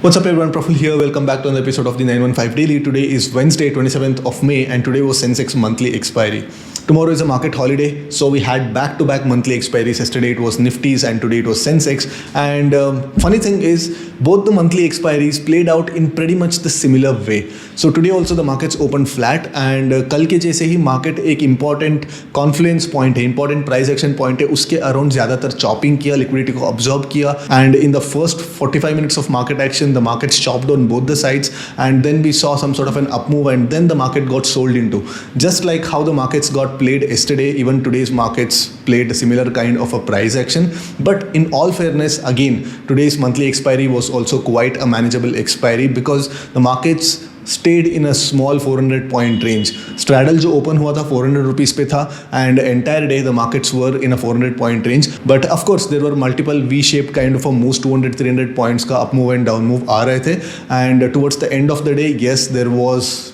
What's up everyone, Praful here. Welcome back to another episode of the 915 Daily. Today is Wednesday, 27th of May and today was Sensex monthly expiry. Tomorrow is a market holiday, so we had back-to-back monthly expiries. Yesterday it was Nifty's and today it was Sensex. And funny thing is, both the monthly expiries played out in pretty much the similar way. So today also the markets opened flat and कल के जैसे ही market एक important confluence point है, important price action point है, उसके around ज़्यादातर chopping किया, liquidity को absorb किया and in the first 45 minutes of market action, the markets chopped on both the sides and then we saw some sort of an up move and then the market got sold into. Just like how the markets got played yesterday, even today's markets played a similar kind of a price action. But in all fairness, again, today's monthly expiry was also quite a manageable expiry because the markets stayed in a small 400 point range. Straddle जो open हुआ था 400 rupees पे था and entire day the markets were in a 400 point range. But of course there were multiple V-shaped kind of a moves, 200-300 points का up move and down move आ रहे थे and towards the end of the day, yes, there was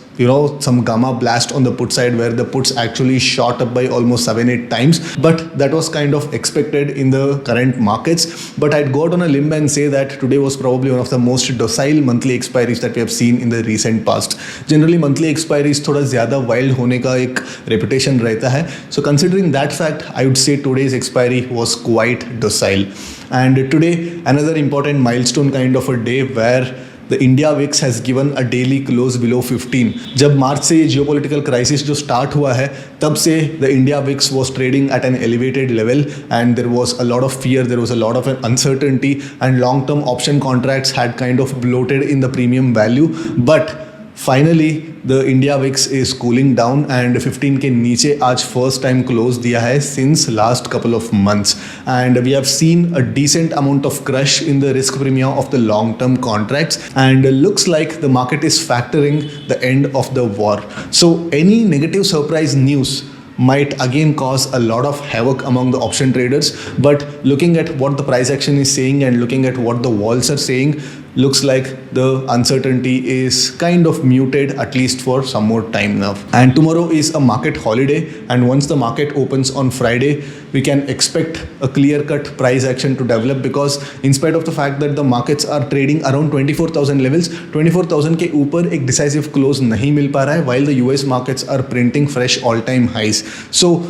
some gamma blast on the put side where the puts actually shot up by almost 7-8 times, but that was kind of expected in the current markets. But I'd go out on a limb and say that today was probably one of the most docile monthly expiries that we have seen in the recent past. Generally monthly expiries थोड़ा ज़्यादा wild होने का एक reputation रहता है. So considering that fact, I would say today's expiry was quite docile. And today another important milestone kind of a day where the India VIX has given a daily close below 15. जब मार्च से ये geopolitical crisis जो start हुआ है तब से the India VIX was trading at an elevated level and there was a lot of fear, there was a lot of uncertainty and long-term option contracts had kind of bloated in the premium value. But finally the India VIX is cooling down and 15 के नीचे आज first time close दिया है since last couple of months and we have seen a decent amount of crush in the risk premium of the long term contracts and looks like the market is factoring the end of the war. So any negative surprise news might again cause a lot of havoc among the option traders, but looking at what the price action is saying and looking at what the walls are saying, looks like the uncertainty is kind of muted at least for some more time now. And tomorrow is a market holiday and once the market opens on Friday, we can expect a clear-cut price action to develop because in spite of the fact that the markets are trading around 24,000 levels, 24,000 के ऊपर एक decisive close नहीं मिल पा रहा है while the US markets are printing fresh all-time highs. So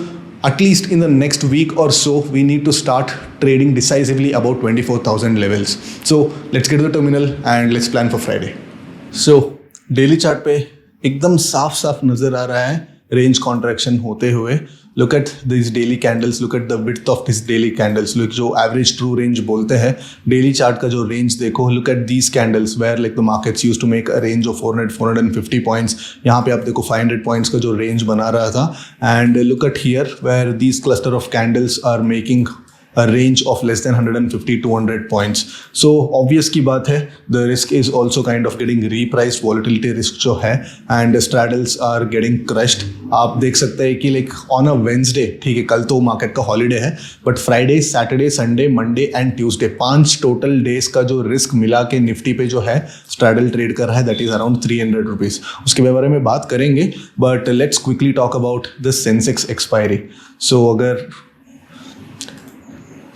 at least in the next week or so, we need to start trading decisively about 24,000 levels. So let's get to the terminal and let's plan for Friday. So daily chart पे एकदम साफ नजर आ रहा है range contraction होते हुए. Look at these daily candles, look at the width of these daily candles. Look जो average true range बोलते हैं, daily chart का जो range देखो, look at these candles where like the markets used to make a range of 450 points. यहाँ पे आप देखो 500 points का जो range बना रहा था and look at here where these cluster of candles are making a range of less than 150-200 points. So obvious की बात है, the risk is also kind of getting repriced, volatility risk जो है and straddles are getting crushed. आप देख सकते हैं कि like on a Wednesday, ठीक है कल तो मार्केट का हॉलीडे है, but Friday, Saturday, Sunday, Monday and Tuesday 5 total days का जो रिस्क मिला के निफ्टी पे जो है straddle ट्रेड कर रहा है, that is around 300 rupees. उसके बारे में बात करेंगे, but let's quickly talk about the Sensex expiry. So अगर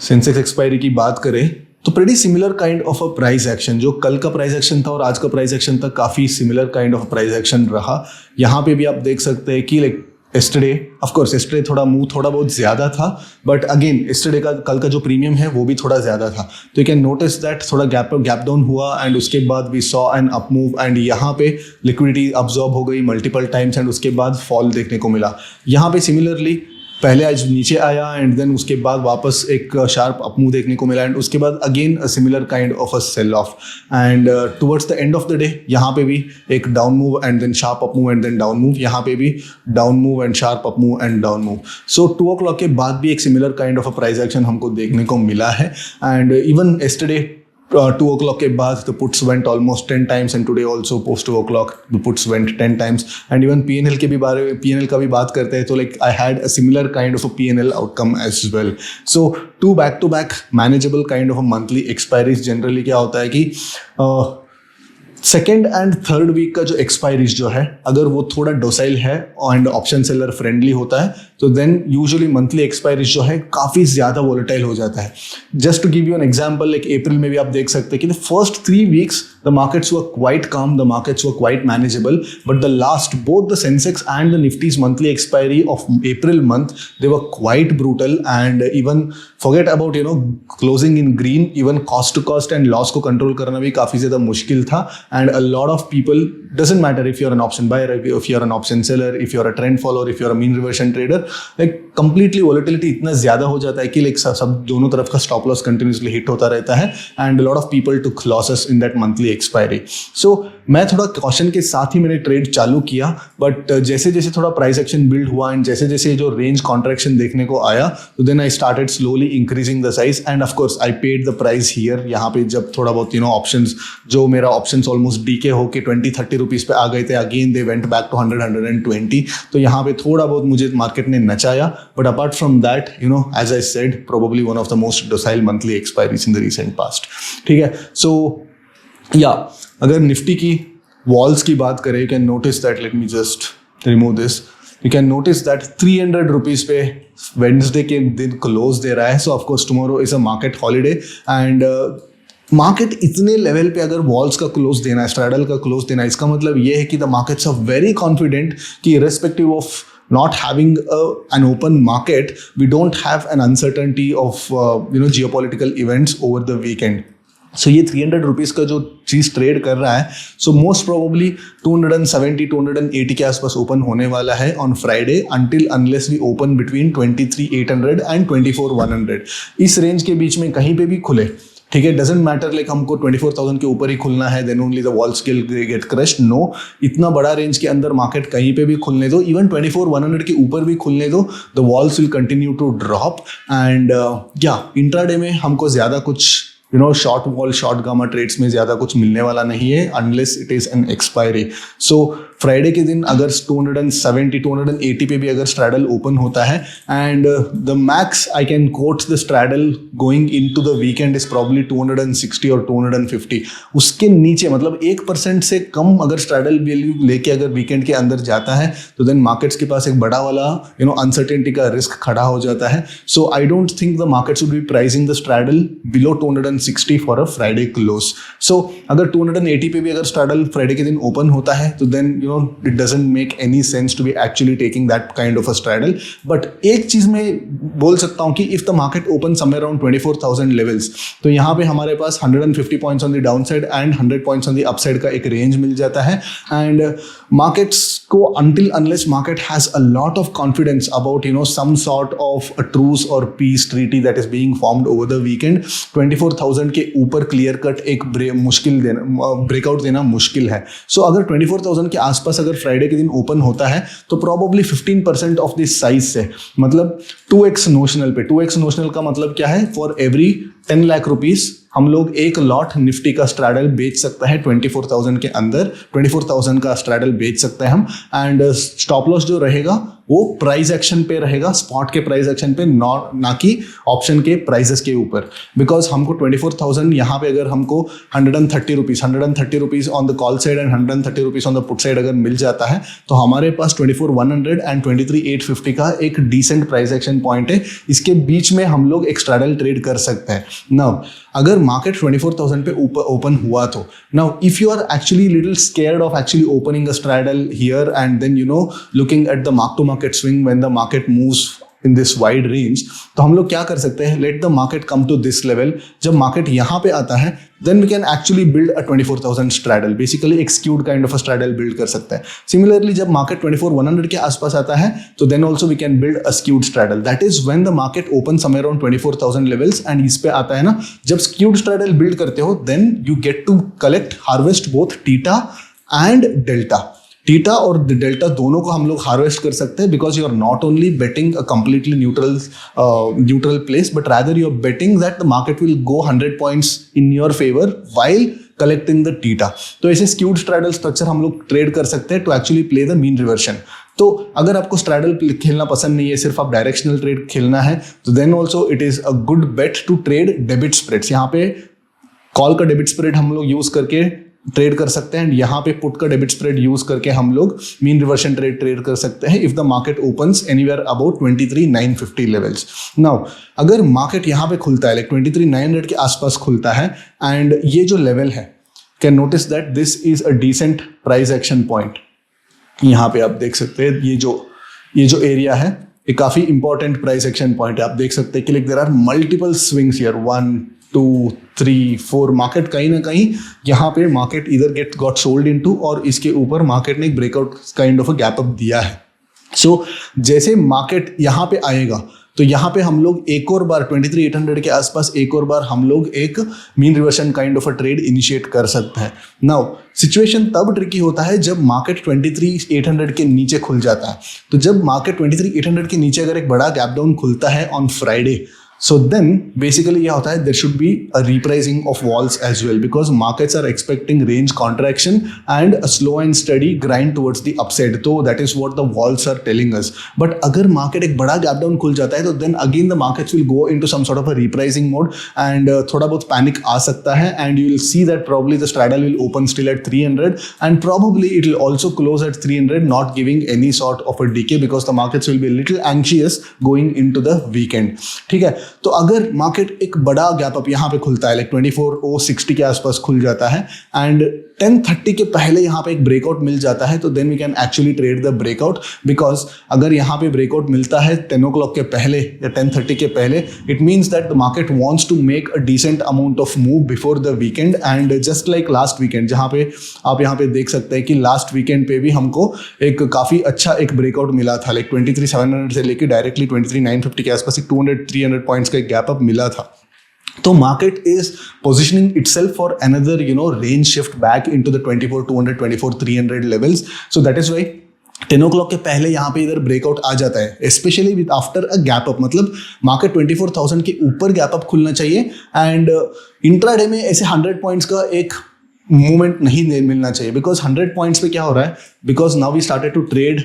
सेंसेक्स एक्सपायरी की बात करें तो pretty similar kind of a price action. जो कल का प्राइस एक्शन था और आज का प्राइस एक्शन था काफ़ी similar kind of price action रहा. यहाँ पे भी आप देख सकते हैं कि like yesterday, of course yesterday थोड़ा मूव थोड़ा बहुत ज़्यादा था बट अगेन yesterday का कल का जो प्रीमियम है वो भी थोड़ा ज़्यादा था. तो यू कैन नोटिस दैट थोड़ा गैप डाउन हुआ एंड उसके बाद we saw an up move and यहाँ पे लिक्विडिटी अब्जॉर्ब हो गई मल्टीपल टाइम्स एंड उसके बाद फॉल देखने को मिला. यहाँ पे सिमिलरली पहले आज नीचे आया एंड देन उसके बाद वापस एक शार्प अप मूव देखने को मिला एंड उसके बाद again a similar kind of a sell off and towards the end of the day यहाँ पे भी एक down move and then sharp up move and then down move. यहाँ पे भी down move and sharp up move and down move. So 2 o'clock के बाद भी एक similar kind of a price action हमको देखने को मिला है एंड इवन yesterday 2 o'clock के बाद the puts went almost 10 times and today also post 2 o'clock the puts went 10 times and even PNL के भी PNL का भी बात करते हैं तो like I had a similar kind of a PNL outcome as well. So 2 back-to-back manageable kind of a monthly expiries. Generally क्या होता है कि सेकेंड एंड थर्ड वीक का जो एक्सपायरीज जो है, अगर वो थोड़ा डोसाइल है एंड ऑप्शन सेलर फ्रेंडली होता है, तो देन यूजुअली मंथली एक्सपायरीज जो है काफ़ी ज़्यादा वोलेटाइल हो जाता है. Just to give you an example, like April में भी आप देख सकते हैं कि the first 3 weeks the markets were quite calm, the markets were quite manageable, but the last both the Sensex and the Nifties monthly expiry of April month they were quite brutal. And even forget about closing in green, even cost to cost and loss को control करना भी काफ़ी ज़्यादा मुश्किल था. And a lot of people, doesn't matter if you're an option buyer, if you're an option seller, if you're a trend follower, if you're a mean reversion trader, like completely volatility इतना ज़्यादा हो जाता है कि like सब दोनों तरफ का stop loss continuously hit होता रहता है, and a lot of people took losses in that monthly expiry. So मैं थोड़ा caution के साथ ही मैंने ट्रेड चालू किया, बट जैसे जैसे थोड़ा प्राइस एक्शन बिल्ड हुआ एंड जैसे जैसे जो रेंज कॉन्ट्रैक्शन देखने को आया, तो then I started slowly increasing the size and of course I paid the price here. यहाँ पे जब थोड़ा बहुत ऑप्शंस, जो मेरा ऑप्शंस ऑलमोस्ट डीके होके 20-30 रुपीज़ पे आ गए थे, again they went back to 100-120. तो यहाँ पे थोड़ा बहुत मुझे मार्केट ने नचाया, but apart from that as I said, probably one of the most docile monthly expiries in the recent past. ठीक है, सो या अगर निफ्टी की वॉल्स की बात करें, you can notice that, let me just remove this, you can notice that 300 rupees पे Wednesday के दिन क्लोज दे रहा है. So of course tomorrow is a market holiday and market इतने लेवल पे अगर वॉल्स का क्लोज देना है, स्ट्रैडल का क्लोज देना है, इसका मतलब ये है कि the markets are very confident कि irrespective of not having an open market, we don't have an uncertainty of geopolitical events over the weekend. सो ये 300 रुपीज़ का जो चीज़ ट्रेड कर रहा है, सो मोस्ट प्रोबेबली 270-280 के आसपास ओपन होने वाला है on Friday, until unless we open between 23,800 and 24,100. इस रेंज के बीच में कहीं पे भी खुले, ठीक है, डजेंट मैटर लाइक हमको 24,000 के ऊपर ही खुलना है, then only the vols will get crushed. No, इतना बड़ा रेंज के अंदर मार्केट कहीं पे भी खुलने दो, इवन 24,100 के ऊपर भी खुलने दो, the vols will continue to drop. And या इंट्राडे में हमको ज़्यादा कुछ short vol short gamma trades में ज़्यादा कुछ मिलने वाला नहीं है, unless it is an expiry. So Friday के दिन अगर 270-280 पे भी अगर स्ट्रैडल ओपन होता है, and the max I can quote the straddle going into the weekend is probably 260 और 250. उसके नीचे मतलब 1% से कम अगर स्ट्रैडल वैल्यू लेके अगर वीकेंड के अंदर जाता है, तो देन मार्केट्स के पास एक बड़ा वाला अनसर्टेनिटी का रिस्क खड़ा हो जाता है. So I don't think the market should be pricing the straddle below 260 for a Friday close. So अगर 280 पे भी अगर स्ट्रैडल फ्राइडे के दिन ओपन होता है, तो then it doesn't make any sense to be actually taking that kind of a straddle. But एक चीज मैं बोल सकता हूँ कि if the market opens somewhere around 24,000 levels, तो यहाँ पे हमारे पास 150 points on the downside and 100 points on the upside का एक range मिल जाता है. And markets को until unless market has a lot of confidence about some sort of a truce or peace treaty that is being formed over the weekend, 24,000 के ऊपर clear cut एक breakout देना मुश्किल है. So अगर 24,000 के आसपास अगर फ्राइडे के दिन ओपन होता है, तो प्रॉबेबली 15% ऑफ दिस साइज से, मतलब 2x नोशनल पे, 2x नोशनल का मतलब क्या है, फॉर एवरी 10 लाख रुपीज हम लोग एक लॉट निफ्टी का स्ट्रैडल बेच सकता है 24,000 के अंदर, 24,000 का स्ट्रैडल बेच सकते हैं हम. एंड स्टॉप लॉस जो रहेगा वो प्राइस एक्शन पे रहेगा, स्पॉट के प्राइस एक्शन पे, ना कि ऑप्शन के प्राइसेस के ऊपर. बिकॉज हमको 24,000 यहाँ पे अगर हमको 130 rupees on the call side and 130 rupees on the put side अगर मिल जाता है, तो हमारे पास 24,100 एंड 23,850 का एक डिसेंट प्राइस एक्शन पॉइंट है. इसके बीच में हम लोग एक स्ट्रैडल ट्रेड कर सकते हैं. नाउ अगर मार्केट 24,000 पे ओपन हुआ, तो now if you are actually little scared of actually opening a straddle here and then looking at the mark to market swing when the market moves in this wide range, तो हम लोग क्या कर सकते हैं, let the market come to this level. जब market यहाँ पे आता है, then we can actually build a 24,000 straddle, basically एक skewed kind of a straddle build कर सकते हैं. सिमिलरली जब मार्केट 24,100 के आसपास आता है, तो then also we can build a skewed straddle. That is when the market open somewhere around 24,000 levels. And इस पे आता है ना, जब स्क्यूड स्ट्रैडल बिल्ड करते हो, then you get to collect harvest both theta and delta. Theta और delta दोनों को हम लोग हार्वेस्ट कर सकते हैं, because you are not only betting a completely neutral place, but rather you are betting that the market will go 100 points in your favour while collecting the theta. तो ऐसे स्क्यूड स्ट्रैडल स्ट्रक्चर हम लोग trade कर सकते हैं to actually play the mean reversion. तो अगर आपको स्ट्रैडल खेलना पसंद नहीं है, सिर्फ आप डायरेक्शनल ट्रेड खेलना है, तो then also it is a good bet to trade debit spreads. यहाँ पे कॉल का डेबिट स्प्रेड हम लोग यूज करके ट्रेड कर सकते हैं एंड यहाँ पे पुट का डेबिट स्प्रेड यूज करके हम लोग मीन रिवर्शन ट्रेड कर सकते हैं if the market opens anywhere about 23,950 levels. Now अगर मार्केट यहाँ पे खुलता है लाइक 23,900 के आसपास खुलता है एंड ये जो लेवल है, can notice that this is a decent price action point. यहाँ पे आप देख सकते हैं ये जो एरिया है ये काफी इंपॉर्टेंट प्राइस एक्शन पॉइंट है। आप देख सकते हैं कि like there are multiple swings here, 1 2 3 4 market कहीं ना कहीं यहाँ पे मार्केट इधर गॉट सोल्ड इनटू और इसके ऊपर मार्केट ने एक breakout kind of a gap up दिया है। सो जैसे मार्केट यहाँ पे आएगा तो यहाँ पे हम लोग एक और बार 23,800 के आसपास एक और बार हम लोग एक mean reversion kind of a trade initiate कर सकते हैं। नाउ सिचुएशन तब ट्रिकी होता है जब मार्केट 23,800 के नीचे खुल जाता है। तो जब मार्केट 23,800 के नीचे अगर एक बड़ा गैप डाउन खुलता है on Friday, so then basically क्या होता है, there should be a repricing of walls as well because markets are expecting range contraction and a slow and steady grind towards the upside. तो that is what the walls are telling us. But अगर market एक बड़ा gap down खुल जाता है तो then again the markets will go into some sort of a repricing mode and थोड़ा बहुत panic आ सकता है and you will see that probably the straddle will open still at 300 and probably it will also close at 300, not giving any sort of a decay because the markets will be a little anxious going into the weekend. ठीक है, तो अगर market एक बड़ा gap up यहाँ पे खुलता है लाइक 24,060 के आसपास खुल जाता है एंड 10:30 के पहले यहाँ पे एक ब्रेकआउट मिल जाता है तो then we can actually trade the breakout because अगर यहाँ पे ब्रेकआउट मिलता है 10 o'clock के पहले या 10:30 के पहले, it means that the market wants to make a decent amount of move before the weekend and just like last weekend जहाँ पे आप यहाँ पे देख सकते हैं कि लास्ट वीकेंड पे भी हमको एक काफ़ी अच्छा एक ब्रेकआउट मिला था लाइक 23,700 से लेके डायरेक्टली 23,950 के आसपास एक 200-300 पॉइंट्स का एक गैप अप मिला था। तो market is positioning itself for another range shift back into the 24,200 24,300 levels. So that is why 10 o'clock के पहले यहाँ पे इधर ब्रेकआउट आ जाता है specially with after a gap up, मतलब मार्केट 24,000 के ऊपर गैप अप खुलना चाहिए एंड इंट्राडे में ऐसे 100 पॉइंट्स का एक मूवमेंट नहीं मिलना चाहिए बिकॉज 100 पॉइंट्स पे क्या हो रहा है, because now we started to trade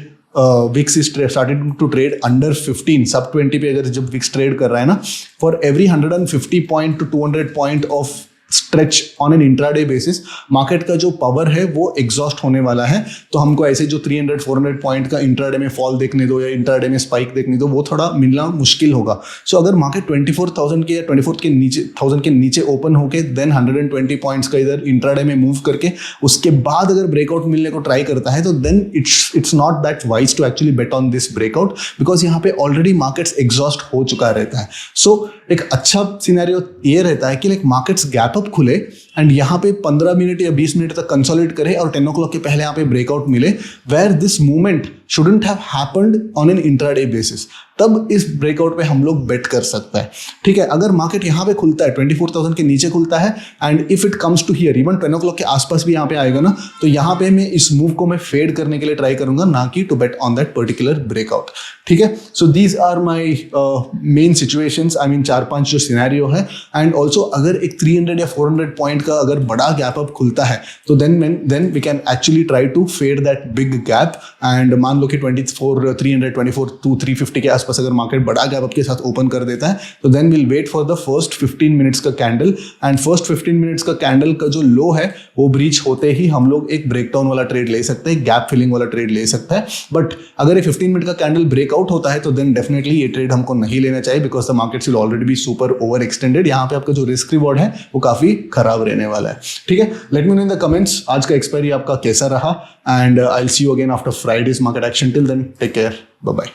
VIX is started to trade under 15 sub 20 पे अगर जब विक्स ट्रेड कर रहा है ना, for every 150 point two 200 point of stretch on an intraday basis market का जो पावर है वो एग्जॉस्ट होने वाला है। तो हमको ऐसे जो 300-400 पॉइंट का इंट्राडे में फॉल देखने दो या इंट्राडे में स्पाइक देखने दो वो थोड़ा मिलना मुश्किल होगा। सो अगर मार्केट 24,000 के या 24 के नीचे 1000 के नीचे ओपन होके देन 120 पॉइंट्स का इधर इंट्राडे में मूव करके उसके बाद अगर ब्रेकआउट मिलने को ट्राई करता है तो then it's not that wise to actually bet on this breakout because यहाँ पे ऑलरेडी मार्केट्स एग्जॉस्ट हो चुका रहता है। सो एक अच्छा सिनेरियो ये रहता है कि लाइक मार्केट्स गैप अप खुले एंड यहाँ पे 15 मिनट या 20 मिनट तक कंसोलिडेट करे और 10 o'clock के पहले यहाँ पे ब्रेकआउट मिले where this movement shouldn't have happened on an intraday basis, तब इस ब्रेकआउट पे हम लोग बेट कर सकते हैं। ठीक है, अगर मार्केट यहाँ पे खुलता है 24,000 के नीचे खुलता है and if it comes to here even 10 o'clock के आसपास भी यहाँ पे आएगा ना, तो यहाँ पे मैं इस मूव को मैं फेड करने के लिए ट्राई करूंगा, ना कि to bet on that particular breakout. ठीक है, so these are my main situations, I mean 4-5 जो सिनेरियो है। एंड ऑल्सो अगर एक 300 या 400 पॉइंट का अगर बड़ा गैप अप खुलता है तो then we can actually try to fade that big gap and मान लो कि 24,350 के आसपास अगर मार्केट बड़ा गैप अप के साथ ओपन कर देता है तो then will wait for the first 15 minutes का कैंडल एंड फर्स्ट 15 मिनट्स का कैंडल का जो लो है वो ब्रीच होते ही हम लोग एक ब्रेकडाउन वाला ट्रेड ले सकते हैं, गैप फिलिंग वाला ट्रेड ले सकते हैं। बट अगर ये 15 मिनट का कैंडल ब्रेकआउट होता है तो देन डेफिनेटली ये ट्रेड हमको नहीं लेना चाहिए because the markets will already be super over extended. यहाँ पे आपका जो रिस्क रिवॉर्ड है वो काफी खराब रहने वाला है। ठीक है, let me know in the comments आज का एक्सपायरी आपका कैसा रहा and I will see you again after Fridays market action. Till then, take care. Bye-bye.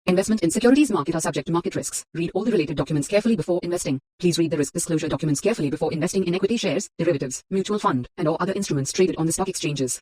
Investment in securities market are subject to market risks. Read all the related documents carefully before investing. Please read the risk disclosure documents carefully before investing in equity shares, derivatives, mutual fund, and or other instruments traded on the stock exchanges.